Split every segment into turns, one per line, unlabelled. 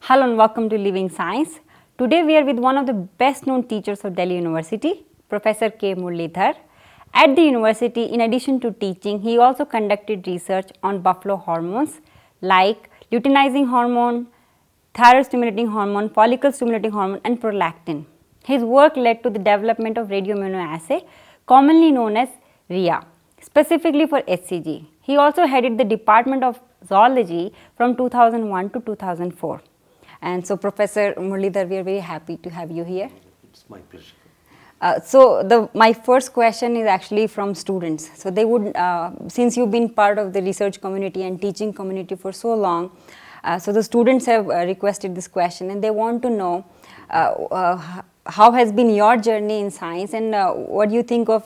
Hello and welcome to Living Science. Today we are with one of the best known teachers of Delhi University, Professor K. Muralidhar. At the university, in addition to teaching, he also conducted research on buffalo hormones like luteinizing hormone, thyroid stimulating hormone, follicle stimulating hormone and prolactin. His work led to the development of radioimmunoassay, commonly known as RIA, specifically for HCG. He also headed the Department of Zoology from 2001 to 2004. And so, Professor Muralidhar, we are very happy to have you here.
It's my pleasure.
My first question is actually from students. So they would, since you've been part of the research community and teaching community for so long, so the students have requested this question and they want to know how has been your journey in science and what do you think of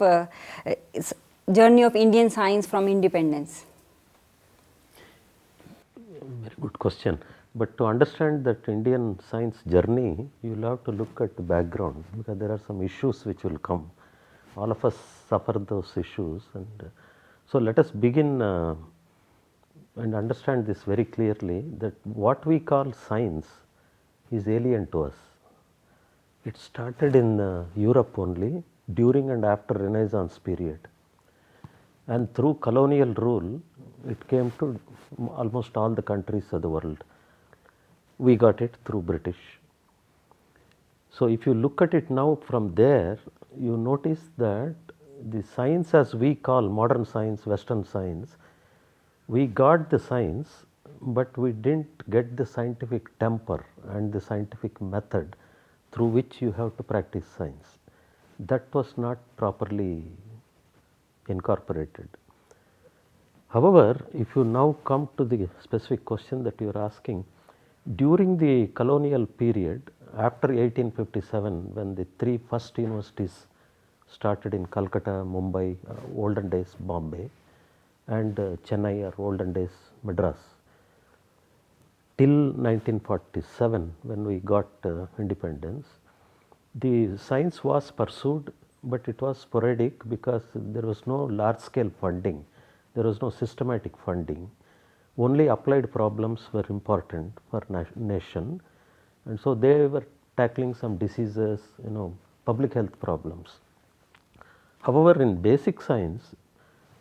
journey of Indian science from independence?
Very good question. But to understand that Indian science journey, you will have to look at the background because there are some issues which will come. All of us suffer those issues. And so let us begin and understand this very clearly that what we call science is alien to us. It started in Europe only during and after Renaissance period. And through colonial rule, it came to almost all the countries of the world. We got it through British. So if you look at it now from there, you notice that the science as we call modern science, Western science, we got the science, but we didn't get the scientific temper and the scientific method through which you have to practice science. That was not properly incorporated. However, if you now come to the specific question that you are asking, during the colonial period, after 1857, when the three first universities started in Calcutta, Mumbai, olden days Bombay, and Chennai or olden days Madras, till 1947 when we got independence, the science was pursued, but it was sporadic because there was no large scale funding, there was no systematic funding. Only applied problems were important for nation, and so they were tackling some diseases, public health problems. However, in basic science,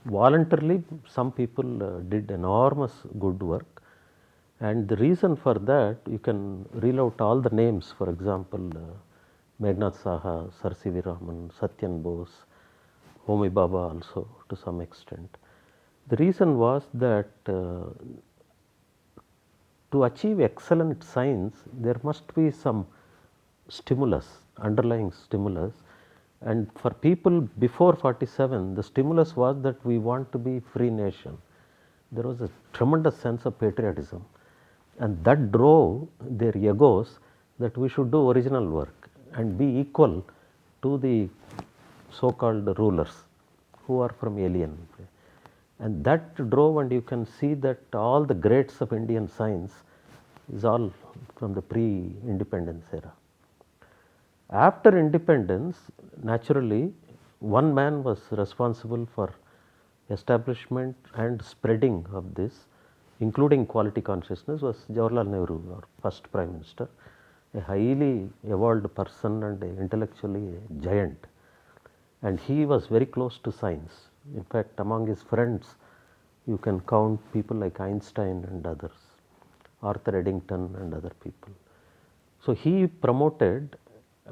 voluntarily some people did enormous good work, and the reason for that, you can reel out all the names, for example, Meghnad Saha, Sir C.V. Raman, Satyan Bose, Homi Baba also to some extent. The reason was that to achieve excellent science, there must be some stimulus, underlying stimulus. And for people before 47, the stimulus was that we want to be free nation. There was a tremendous sense of patriotism, and that drove their egos that we should do original work and be equal to the so-called rulers who are from alien. And that drove, and you can see that all the greats of Indian science is all from the pre-independence era. After independence, naturally, one man was responsible for establishment and spreading of this, including quality consciousness, was Jawaharlal Nehru, our first Prime Minister, a highly evolved person and intellectually a giant. And he was very close to science. In fact, among his friends, you can count people like Einstein and others, Arthur Eddington and other people. So he promoted,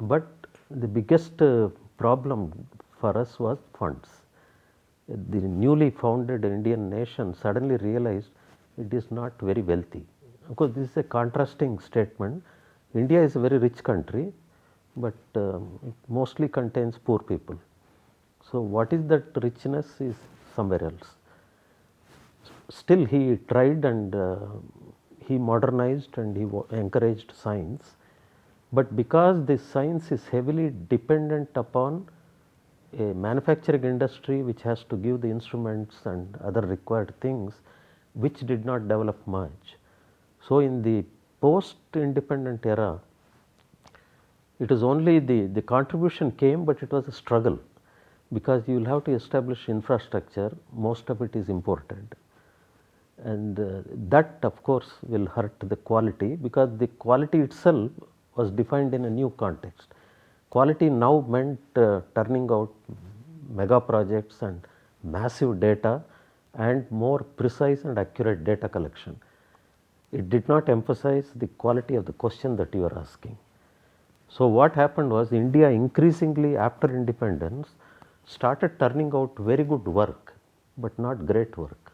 but the biggest problem for us was funds. The newly founded Indian nation suddenly realized it is not very wealthy. Of course, this is a contrasting statement. India is a very rich country, but it mostly contains poor people. So what is that richness is somewhere else. Still he tried and he modernized and he encouraged science, but because this science is heavily dependent upon a manufacturing industry which has to give the instruments and other required things, which did not develop much. So in the post-independent era, it is only the contribution came, but it was a struggle, because you will have to establish infrastructure, most of it is imported. and that of course will hurt the quality, because the quality itself was defined in a new context. Quality now meant turning out mega projects and massive data and more precise and accurate data collection. It did not emphasize the quality of the question that you are asking. So what happened was, India increasingly after independence started turning out very good work, but not great work.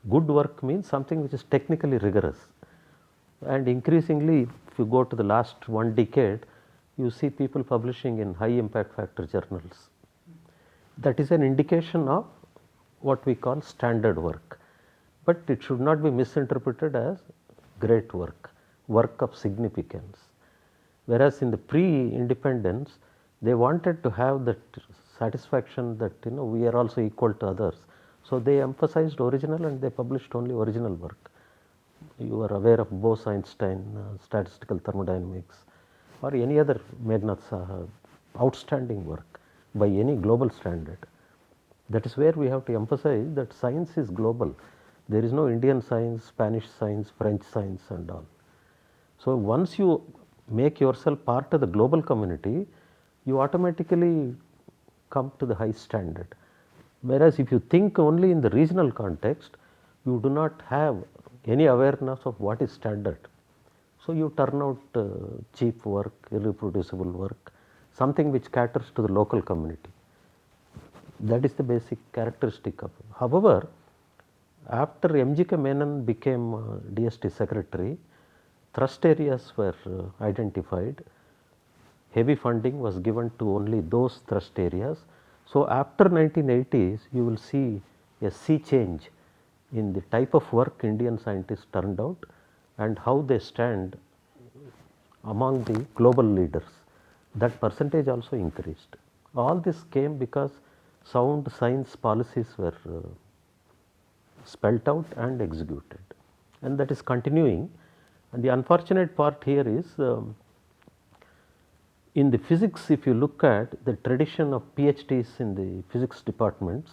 Good work means something which is technically rigorous, and increasingly if you go to the last one decade, you see people publishing in high impact factor journals. That is an indication of what we call standard work, but it should not be misinterpreted as great work, work of significance. Whereas in the pre-independence, they wanted to have that satisfaction that we are also equal to others. So they emphasized original and they published only original work. You are aware of Bose-Einstein statistical thermodynamics, or any other Meghnad Saha, outstanding work by any global standard. That is where we have to emphasize that science is global. There is no Indian science, Spanish science, French science and all. So once you make yourself part of the global community, you automatically come to the high standard. Whereas if you think only in the regional context, you do not have any awareness of what is standard. So you turn out cheap work, irreproducible work, something which caters to the local community. That is the basic characteristic of it. However, after M.G.K. Menon became DST secretary, thrust areas were identified. Heavy funding was given to only those thrust areas. So after 1980s, you will see a sea change in the type of work Indian scientists turned out and how they stand among the global leaders. That percentage also increased. All this came because sound science policies were spelt out and executed, and that is continuing. And the unfortunate part here is, in the physics, if you look at the tradition of PhDs in the physics departments,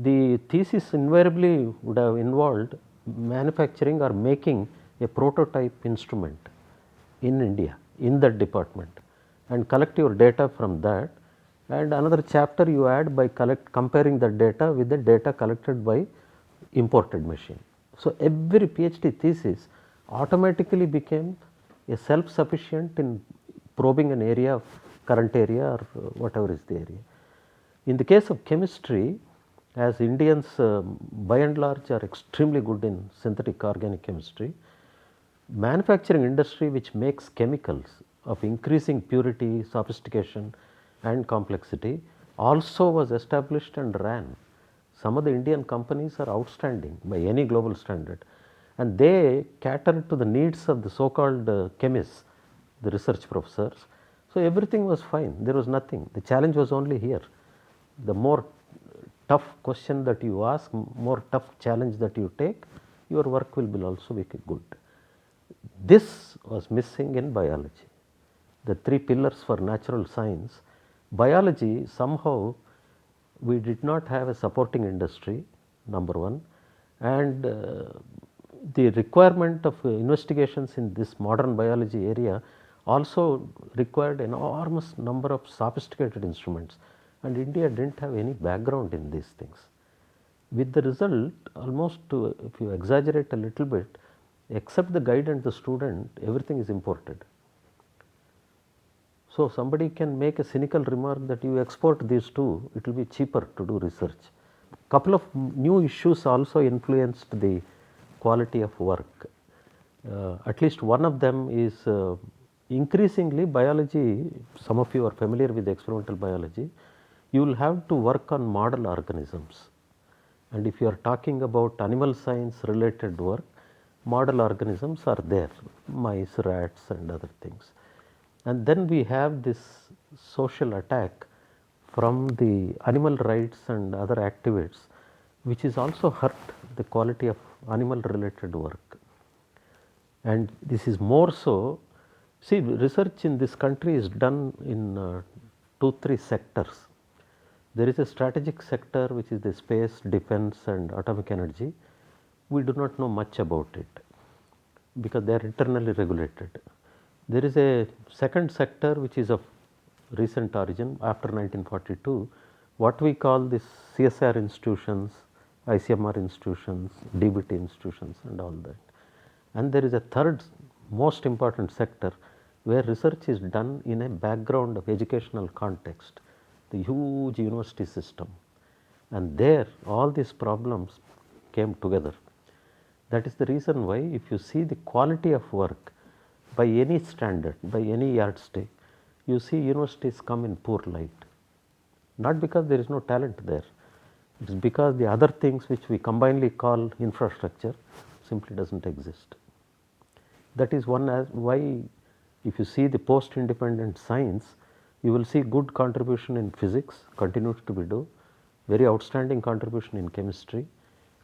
the thesis invariably would have involved manufacturing or making a prototype instrument in India in that department and collect your data from that, and another chapter you add by comparing the data with the data collected by imported machine. So every PhD thesis automatically became a self-sufficient in probing an area of current area or whatever is the area. In the case of chemistry, as Indians by and large are extremely good in synthetic organic chemistry, manufacturing industry which makes chemicals of increasing purity, sophistication and complexity also was established and ran. Some of the Indian companies are outstanding by any global standard, and they cater to the needs of the so-called chemists, the research professors. So everything was fine, there was nothing. The challenge was only here. The more tough question that you ask, more tough challenge that you take, your work will also be good. This was missing in biology. The three pillars for natural science, biology somehow we did not have a supporting industry, number one, and the requirement of investigations in this modern biology area also required enormous number of sophisticated instruments, and India did not have any background in these things. With the result, almost if you exaggerate a little bit, except the guide and the student, everything is imported. So somebody can make a cynical remark that you export these two, it will be cheaper to do research. Couple of new issues also influenced the quality of work. At least one of them is increasingly biology. Some of you are familiar with experimental biology. You will have to work on model organisms, and if you are talking about animal science related work, model organisms are there, mice, rats and other things. And then we have this social attack from the animal rights and other activists, which is also hurt the quality of animal related work. And this is more so, see, research in this country is done in 2-3 sectors. There is a strategic sector which is the space, defense and atomic energy. We do not know much about it because they are internally regulated. There is a second sector which is of recent origin after 1942, what we call this CSR institutions, ICMR institutions, DBT institutions and all that. And there is a third most important sector where research is done in a background of educational context, the huge university system, and there all these problems came together. That is the reason why if you see the quality of work by any standard, by any yardstick, you see universities come in poor light. Not because there is no talent there, it is because the other things which we combinedly call infrastructure simply does not exist. That is one as why if you see the post independent science, you will see good contribution in physics continues to be do, very outstanding contribution in chemistry,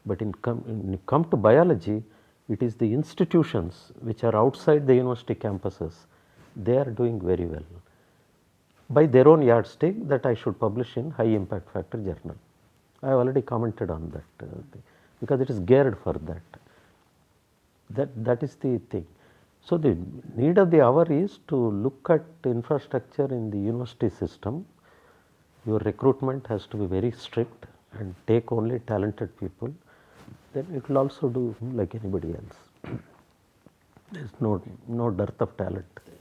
but when you come to biology, it is the institutions which are outside the university campuses, they are doing very well by their own yardstick that I should publish in high impact factor journal. I have already commented on that because it is geared for that. That is the thing. So, the need of the hour is to look at infrastructure in the university system. Your recruitment has to be very strict and take only talented people, then it will also do like anybody else. There is no dearth of talent there.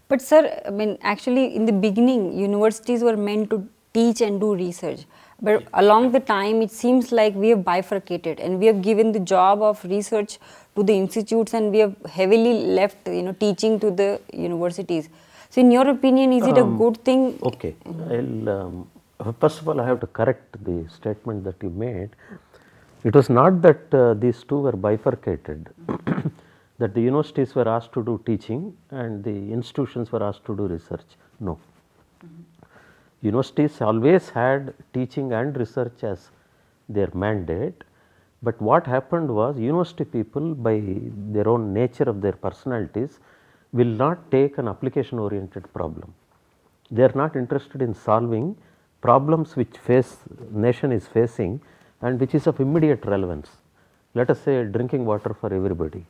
But sir, I mean, actually in the beginning, universities were meant to teach and do research. But along the time, it seems like we have bifurcated and we have given the job of research to the institutes and we have heavily left, teaching to the universities. So in your opinion, is it a good thing?
Okay. First of all, I have to correct the statement that you made. It was not that these two were bifurcated, that the universities were asked to do teaching and the institutions were asked to do research. No. Universities always had teaching and research as their mandate, but what happened was university people by their own nature of their personalities will not take an application oriented problem. They are not interested in solving problems which nation is facing and which is of immediate relevance. Let us say drinking water for everybody.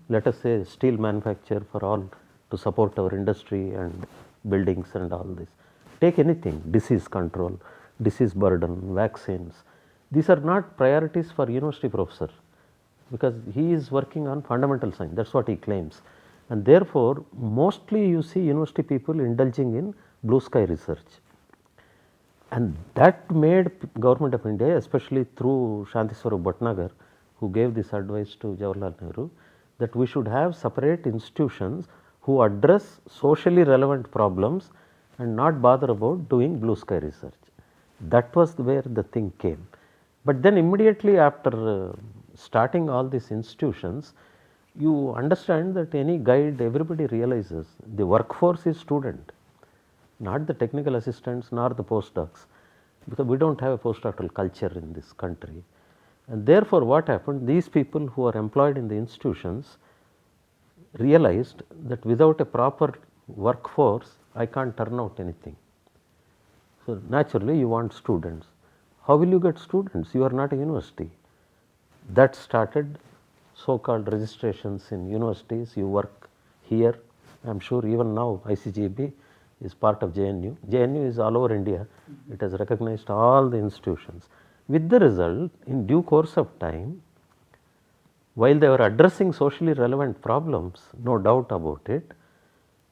Let us say steel manufacture for all to support our industry and buildings and all this. Take anything, disease control, disease burden, vaccines. These are not priorities for university professor because he is working on fundamental science, that is what he claims. And therefore, mostly you see university people indulging in blue sky research. And that made Government of India, especially through Shantiswarup Bhatnagar, who gave this advice to Jawaharlal Nehru, that we should have separate institutions who address socially relevant problems and not bother about doing blue sky research. That was where the thing came. But then immediately after starting all these institutions, you understand that any guide, everybody realizes the workforce is student, not the technical assistants nor the postdocs, because we do not have a postdoctoral culture in this country. And therefore, what happened, these people who are employed in the institutions realized that without a proper workforce, I can't turn out anything. So, naturally you want students. How will you get students? You are not a university. That started so called registrations in universities. You work here. I am sure even now ICGB is part of JNU. JNU is all over India. It has recognized all the institutions. With the result, in due course of time, while they were addressing socially relevant problems, no doubt about it,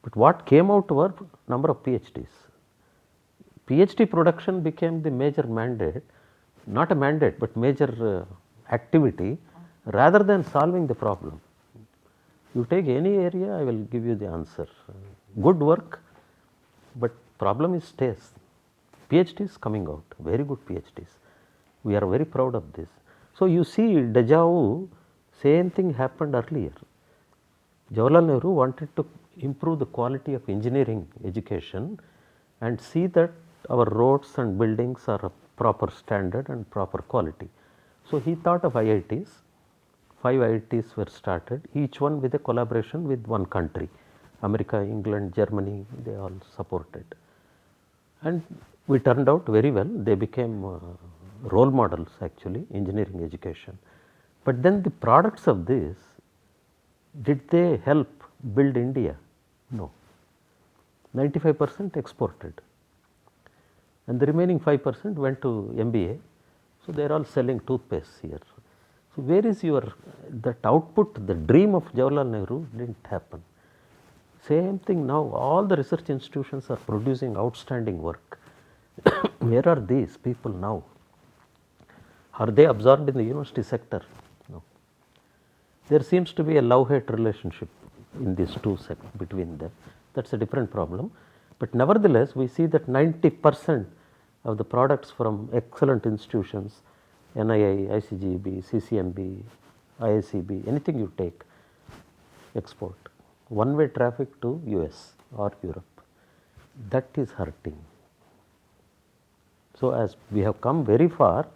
but what came out were number of PhDs. PhD production became the major mandate, not a mandate, but major activity rather than solving the problem. You take any area, I will give you the answer. Good work, but problem is stays. PhDs coming out, very good PhDs. We are very proud of this. So, you see deja vu, same thing happened earlier. Jawaharlal Nehru wanted to improve the quality of engineering education and see that our roads and buildings are of proper standard and proper quality. So, he thought of IITs, 5 IITs were started, each one with a collaboration with one country, America, England, Germany, they all supported. And We turned out very well. They became role models actually, engineering education. But then the products of this, did they help build India? No. 95% exported and the remaining 5% went to MBA. So, they are all selling toothpaste here. So, where is your that output, the dream of Jawaharlal Nehru did not happen. Same thing now, all the research institutions are producing outstanding work. Where are these people now? Are they absorbed in the university sector? No. There seems to be a love-hate relationship in these two between them. That is a different problem. But nevertheless, we see that 90% of the products from excellent institutions, NII, ICGB, CCMB, IICB, anything you take, export. One-way traffic to US or Europe. That is hurting. So, as we have come very far,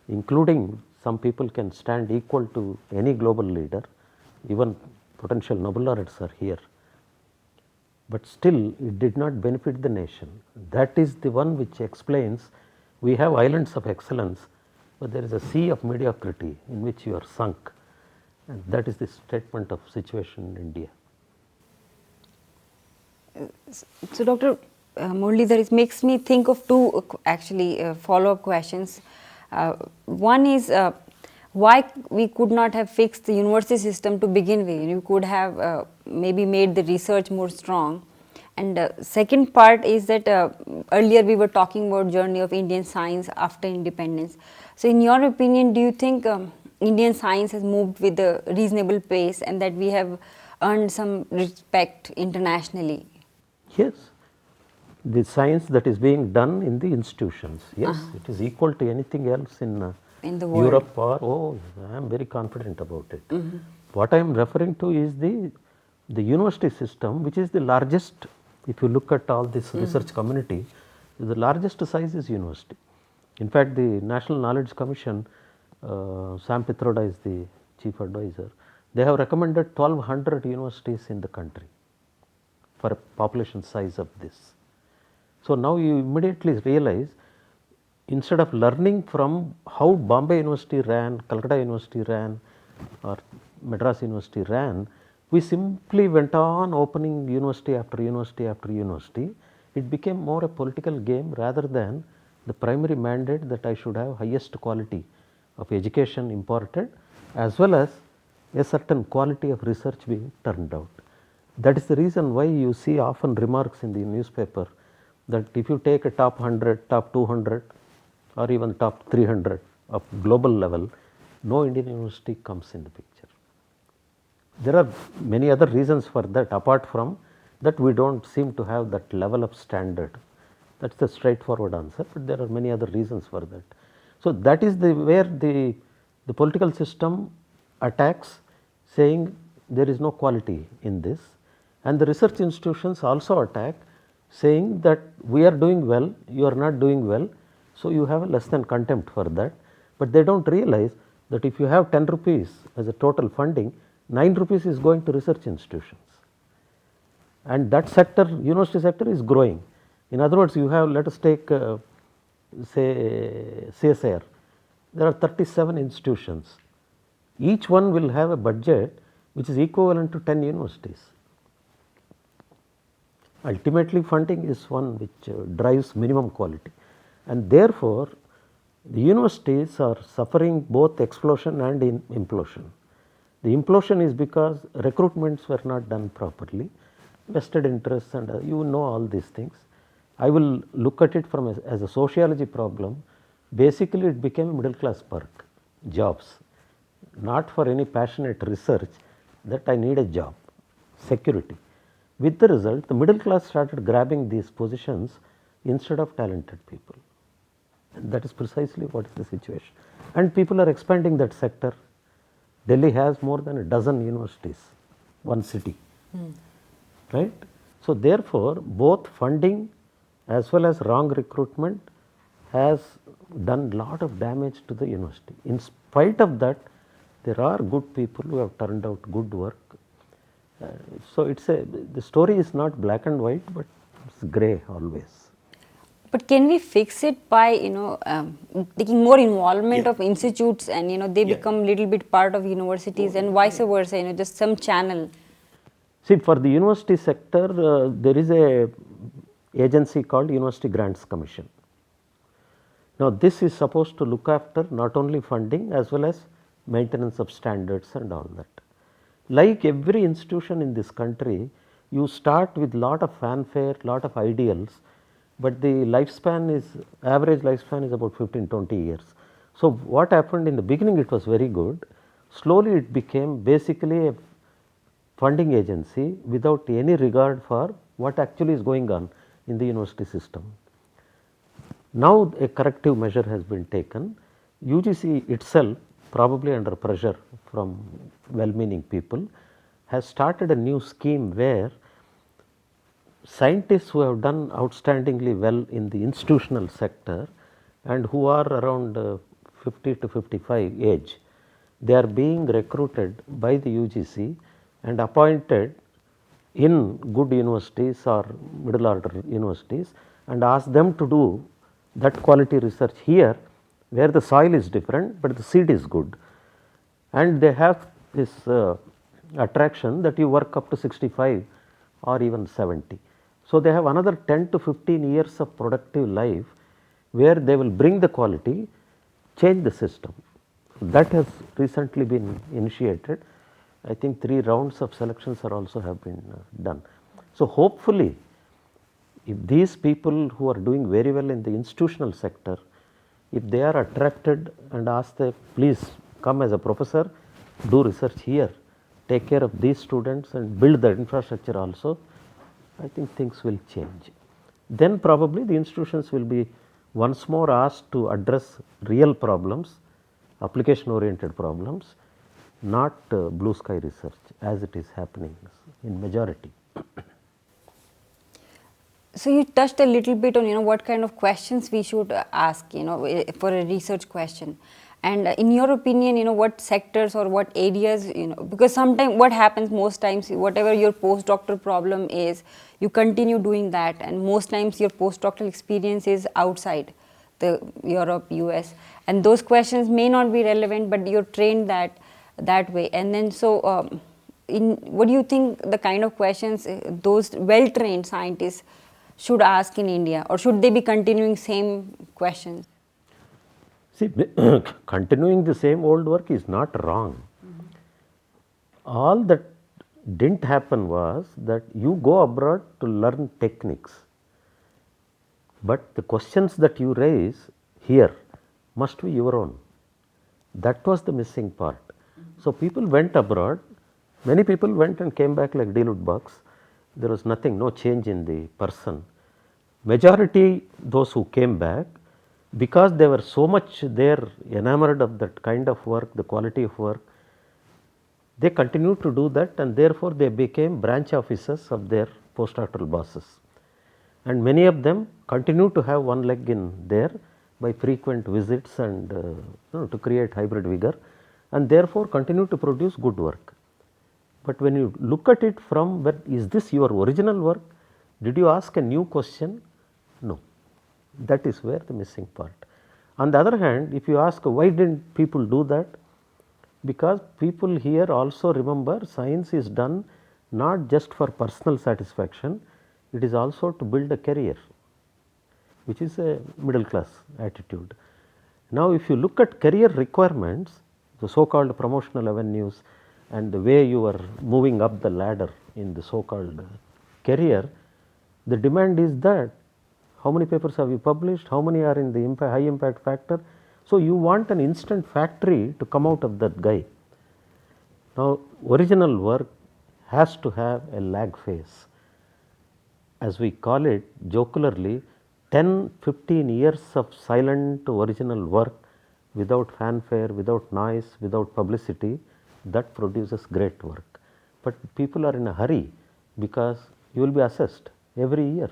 including some people can stand equal to any global leader, even potential Nobel laureates are here. But still it did not benefit the nation. That is the one which explains we have islands of excellence, but there is a sea of mediocrity in which you are sunk, and that is the statement of situation in India.
So, Dr. Muralidhar, it makes me think of two actually follow-up questions. One is why we could not have fixed the university system to begin with. You could have maybe made the research more strong. And second part is that earlier we were talking about journey of Indian science after independence. So, in your opinion, do you think Indian science has moved with a reasonable pace and that we have earned some respect internationally?
Yes, the science that is being done in the institutions, yes, it is equal to anything else in
the world.
Europe or, oh, I am very confident about it. What I am referring to is the university system, which is the largest, if you look at all this research community, the largest size is university. In fact, the National Knowledge Commission, Sam Pitroda is the chief advisor, they have recommended 1200 universities in the country for a population size of this. So, now you immediately realize, instead of learning from how Bombay University ran, Calcutta University ran or Madras University ran, we simply went on opening university after university after university. It became more a political game rather than the primary mandate that I should have highest quality of education imported as well as a certain quality of research being turned out. That is the reason why you see often remarks in the newspaper that if you take a top 100, top 200 or even top 300 of global level, no Indian university comes in the picture. There are many other reasons for that, apart from that we do not seem to have that level of standard. That is the straightforward answer, but there are many other reasons for that. So, that is where the political system attacks, saying there is no quality in this, and the research institutions also attack, saying that we are doing well, you are not doing well, so you have a less than contempt for that. But they do not realize that if you have 10 rupees as a total funding, 9 rupees is going to research institutions, and that sector, university sector is growing. In other words, you have, let us take say CSIR, there are 37 institutions, each one will have a budget which is equivalent to 10 universities. Ultimately, funding is one which drives minimum quality, and therefore, the universities are suffering both explosion and implosion. The implosion is because recruitments were not done properly, vested interests, and you know all these things. I will look at it from as a sociology problem. Basically, it became a middle class perk, jobs, not for any passionate research that I need a job, security. With the result, the middle class started grabbing these positions instead of talented people. And that is precisely what is the situation. And people are expanding that sector. Delhi has more than a dozen universities, one city, right. So, therefore, both funding as well as wrong recruitment has done lot of damage to the university. In spite of that, there are good people who have turned out good work. So, the story is not black and white, but it is grey always.
But can we fix it by, taking more involvement
Yeah.
of institutes and, they
Yeah.
become little bit part of universities and vice versa, just some channel?
See, for the university sector, there is a agency called University Grants Commission. Now, this is supposed to look after not only funding as well as maintenance of standards and all that. Like every institution in this country, you start with lot of fanfare, lot of ideals, but the lifespan is, average lifespan is about 15-20 years. So, what happened in the beginning, it was very good. Slowly it became basically a funding agency without any regard for what actually is going on in the university system. Now, a corrective measure has been taken. UGC itself, probably under pressure from well-meaning people, has started a new scheme where scientists who have done outstandingly well in the institutional sector and who are around 50 to 55 age, they are being recruited by the UGC and appointed in good universities or middle order universities and ask them to do that quality research here where the soil is different, but the seed is good. And they have this attraction that you work up to 65 or even 70. So, they have another 10 to 15 years of productive life where they will bring the quality, change the system. That has recently been initiated. I think 3 rounds of selections are also have been done. So, hopefully, if these people who are doing very well in the institutional sector, if they are attracted and asked, please come as a professor, do research here, take care of these students and build the infrastructure also, I think things will change. Then probably the institutions will be once more asked to address real problems, application oriented problems, not blue sky research as it is happening in majority.
So you touched a little bit on, what kind of questions we should ask, for a research question. And in your opinion, what sectors or what areas, because sometimes what happens most times, whatever your postdoctoral problem is, you continue doing that, and most times your postdoctoral experience is outside the Europe, US, and those questions may not be relevant, but you're trained that way. And then what do you think the kind of questions those well-trained scientists should ask in India, or should they be continuing same questions?
See, continuing the same old work is not wrong. All that didn't happen was that you go abroad to learn techniques, but the questions that you raise here must be your own. That was the missing part. So, people went abroad, many people went and came back like dilute bugs. There was nothing, no change in the person. Majority those who came back, because they were so much there enamored of that kind of work, the quality of work, they continued to do that, and therefore they became branch officers of their postdoctoral bosses. And many of them continue to have one leg in there by frequent visits and to create hybrid vigor, and therefore continue to produce good work. But when you look at it from where, is this your original work? Did you ask a new question? No. That is where the missing part. On the other hand, if you ask why didn't people do that? Because people here also remember science is done not just for personal satisfaction, it is also to build a career, which is a middle class attitude. Now, if you look at career requirements, the so called promotional avenues and the way you are moving up the ladder in the so called career, the demand is that how many papers have you published, how many are in the high impact factor. So, you want an instant factory to come out of that guy. Now, original work has to have a lag phase. As we call it jocularly, 10-15 years of silent original work without fanfare, without noise, without publicity, that produces great work. But people are in a hurry because you will be assessed every year.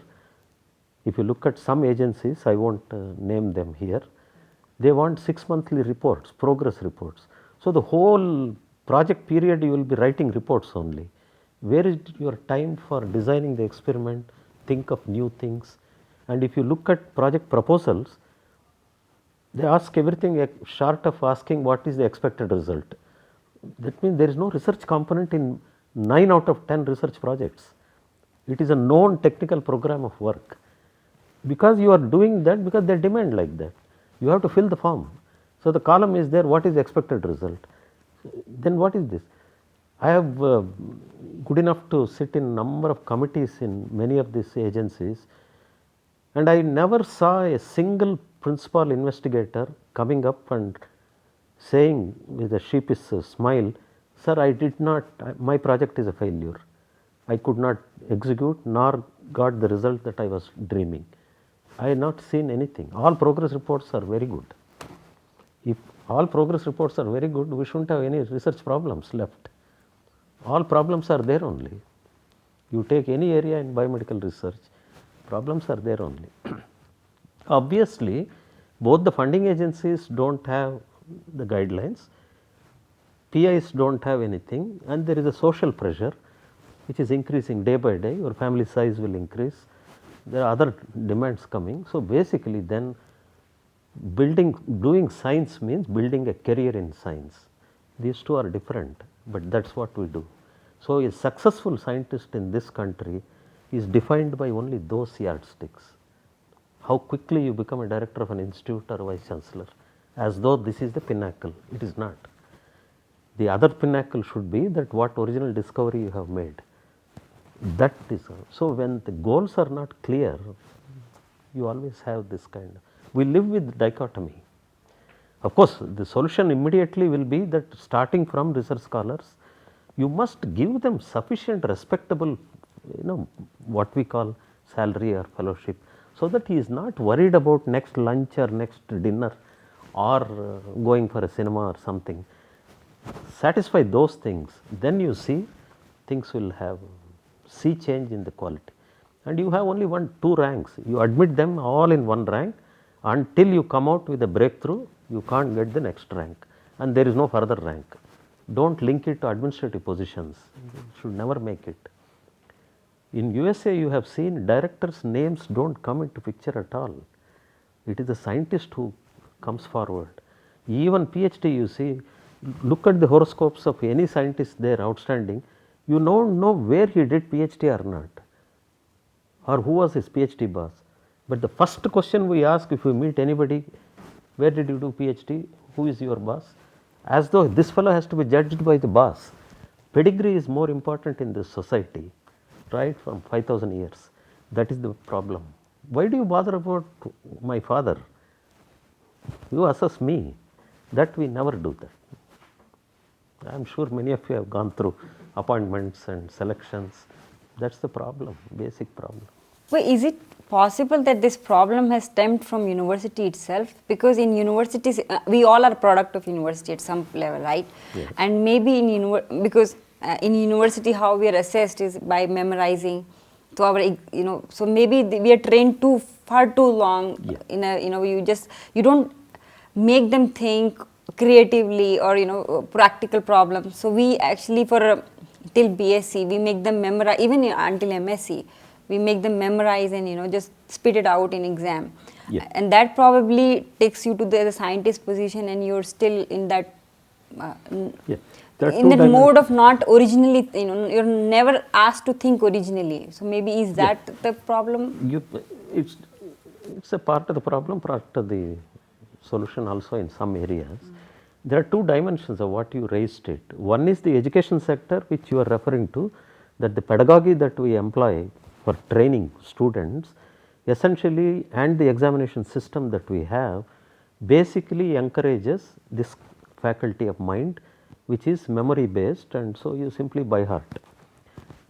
If you look at some agencies, I will not name them here, they want 6 monthly reports, progress reports. So, the whole project period you will be writing reports only. Where is your time for designing the experiment, think of new things, And if you look at project proposals, they ask everything short of asking what is the expected result. That means there is no research component in 9 out of 10 research projects. It is a known technical program of work. Because you are doing that, because they demand like that, you have to fill the form. So the column is there, what is the expected result? Then what is this? I have good enough to sit in number of committees in many of these agencies, and I never saw a single principal investigator coming up and saying with a sheepish smile, sir, I did not, my project is a failure. I could not execute nor got the result that I was dreaming. I have not seen anything. All progress reports are very good. If all progress reports are very good, we shouldn't have any research problems left. All problems are there only. You take any area in biomedical research, problems are there only. Obviously, both the funding agencies don't have the guidelines, PIs don't have anything, and there is a social pressure which is increasing day by day. Your family size will increase. There are other demands coming. So basically then doing science means building a career in science. These two are different, but that's what we do. So a successful scientist in this country is defined by only those yardsticks. How quickly you become a director of an institute or vice chancellor, as though this is the pinnacle. It is not. The other pinnacle should be that what original discovery you have made. That is so. When the goals are not clear, you always have this kind of. We live with dichotomy. Of course, the solution immediately will be that starting from research scholars, you must give them sufficient respectable, what we call salary or fellowship, so that he is not worried about next lunch or next dinner or going for a cinema or something. Satisfy those things, then you see things will see change in the quality. And you have only two ranks. You admit them all in one rank. Until you come out with a breakthrough, you can't get the next rank, and there is no further rank. Don't link it to administrative positions. You should never make it. In USA, you have seen directors' names don't come into picture at all. It is the scientist who comes forward. Even PhD, you see, look at the horoscopes of any scientist there outstanding. You don't know where he did PhD or not, or who was his PhD boss. But the first question we ask if we meet anybody, where did you do PhD? Who is your boss? As though this fellow has to be judged by the boss. Pedigree is more important in this society, right, from 5,000 years. That is the problem. Why do you bother about my father? You assess me. That we never do that. I am sure many of you have gone through appointments and selections. That's the problem, basic problem.
Well, is it possible that this problem has stemmed from university itself? Because in universities, we all are a product of university at some level, right?
Yes.
And maybe because in university how we are assessed is by memorizing. So so maybe we are trained far too long.
Yeah.
You don't make them think creatively or practical problems. So we actually till BSc we make them memorize, even until MSc. We make them memorize and just spit it out in exam.
Yeah.
And that probably takes you to the scientist position, and you're still in that in that mode of not originally, you're never asked to think originally. So maybe is that the problem?
It's a part of the problem, part of the solution also in some areas. There are two dimensions of what you raised it. One is the education sector, which you are referring to, that the pedagogy that we employ for training students essentially, and the examination system that we have basically encourages this faculty of mind, which is memory based, and so you simply by heart.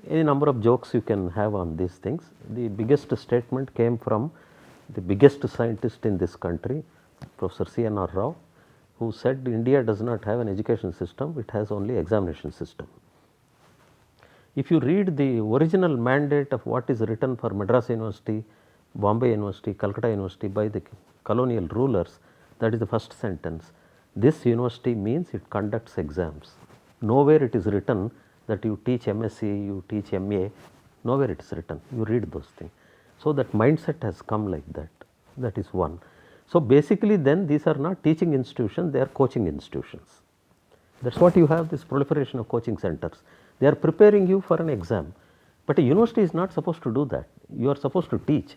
Any number of jokes you can have on these things. The biggest statement came from the biggest scientist in this country, Professor C.N.R. Rao, who said India does not have an education system, it has only examination system. If you read the original mandate of what is written for Madras University, Bombay University, Calcutta University by the colonial rulers, that is the first sentence. This university means it conducts exams. Nowhere it is written that you teach MSc, you teach MA, nowhere it is written. You read those things. So, that mindset has come like that. That is one. So, basically then these are not teaching institutions, they are coaching institutions. That is what you have, this proliferation of coaching centers. They are preparing you for an exam, but a university is not supposed to do that. You are supposed to teach.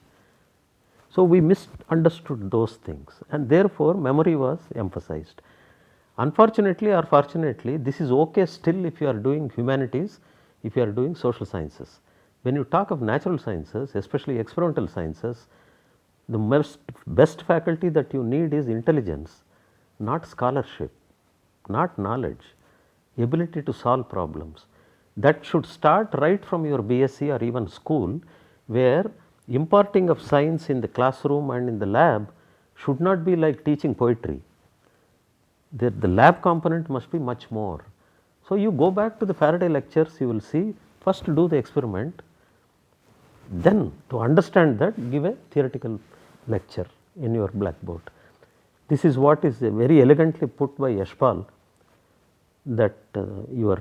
So, we misunderstood those things, and therefore, memory was emphasized. Unfortunately or fortunately, this is okay still if you are doing humanities, if you are doing social sciences. When you talk of natural sciences, especially experimental sciences, the best faculty that you need is intelligence, not scholarship, not knowledge, ability to solve problems. That should start right from your BSc or even school, where imparting of science in the classroom and in the lab should not be like teaching poetry. The lab component must be much more. So, you go back to the Faraday lectures, you will see first do the experiment, then to understand that give a theoretical lecture in your blackboard. This is what is very elegantly put by Yashpal, that your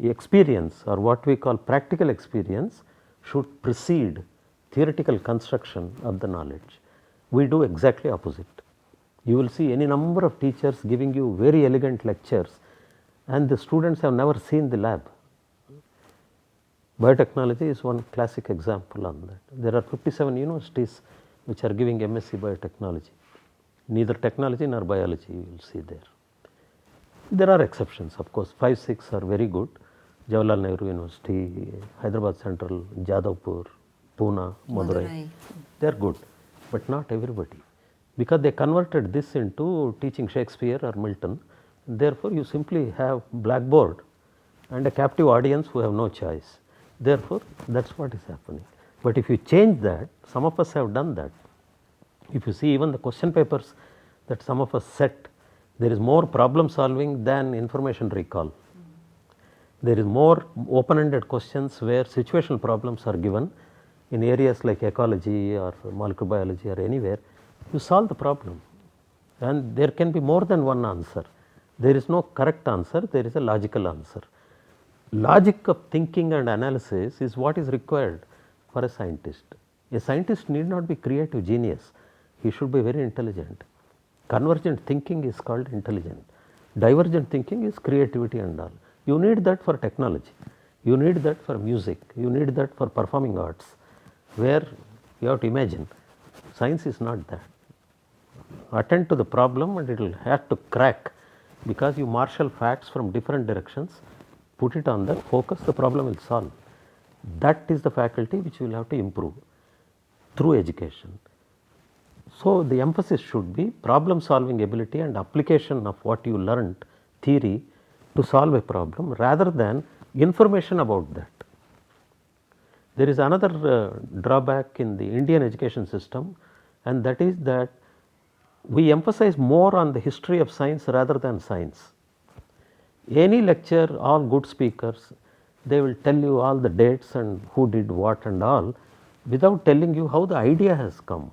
experience or what we call practical experience should precede theoretical construction of the knowledge. We do exactly opposite. You will see any number of teachers giving you very elegant lectures, and the students have never seen the lab. Biotechnology is one classic example on that. There are 57 universities which are giving MSc biotechnology. Neither technology nor biology you will see there. There are exceptions, of course, 5, 6 are very good. Jawaharlal Nehru University, Hyderabad Central, Jadavpur, Pune, Madurai, they are good, but not everybody, because they converted this into teaching Shakespeare or Milton. Therefore, you simply have blackboard and a captive audience who have no choice. Therefore, that is what is happening. But if you change that, some of us have done that. If you see even the question papers that some of us set, there is more problem solving than information recall. There is more open-ended questions where situational problems are given in areas like ecology or molecular biology or anywhere. You solve the problem, and there can be more than one answer. There is no correct answer, there is a logical answer. Logic of thinking and analysis is what is required for a scientist. A scientist need not be creative genius, he should be very intelligent. Convergent thinking is called intelligent. Divergent thinking is creativity and all. You need that for technology, you need that for music, you need that for performing arts, where you have to imagine. Science is not that. Attend to the problem and it will have to crack, because you marshal facts from different directions, put it on the focus, the problem will solve. That is the faculty which you will have to improve through education. So, the emphasis should be problem solving ability and application of what you learnt, theory, to solve a problem rather than information about that. There is another drawback in the Indian education system, and that is that we emphasize more on the history of science rather than science. Any lecture, all good speakers, they will tell you all the dates and who did what and all, without telling you how the idea has come,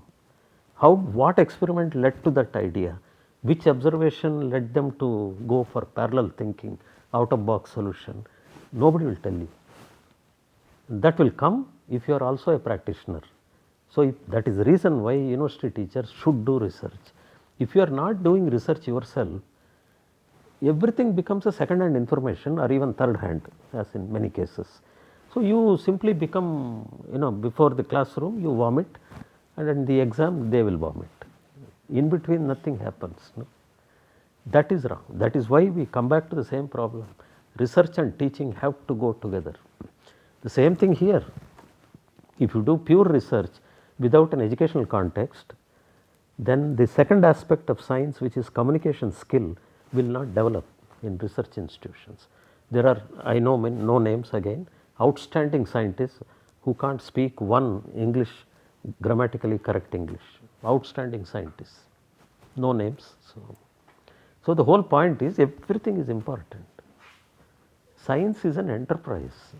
what experiment led to that idea, which observation led them to go for parallel thinking, out of box solution. Nobody will tell you. That will come if you are also a practitioner. So, that is the reason why university teachers should do research. If you are not doing research yourself, everything becomes a second hand information or even third hand, as in many cases. So, you simply become, before the classroom you vomit, and in the exam they will vomit. In between nothing happens. No? That is wrong. That is why we come back to the same problem. Research and teaching have to go together. The same thing here. If you do pure research without an educational context, then the second aspect of science, which is communication skill, will not develop in research institutions. There are, I know no names again, outstanding scientists who can't speak one English, grammatically correct English. Outstanding scientists, no names. So the whole point is everything is important. Science is an enterprise.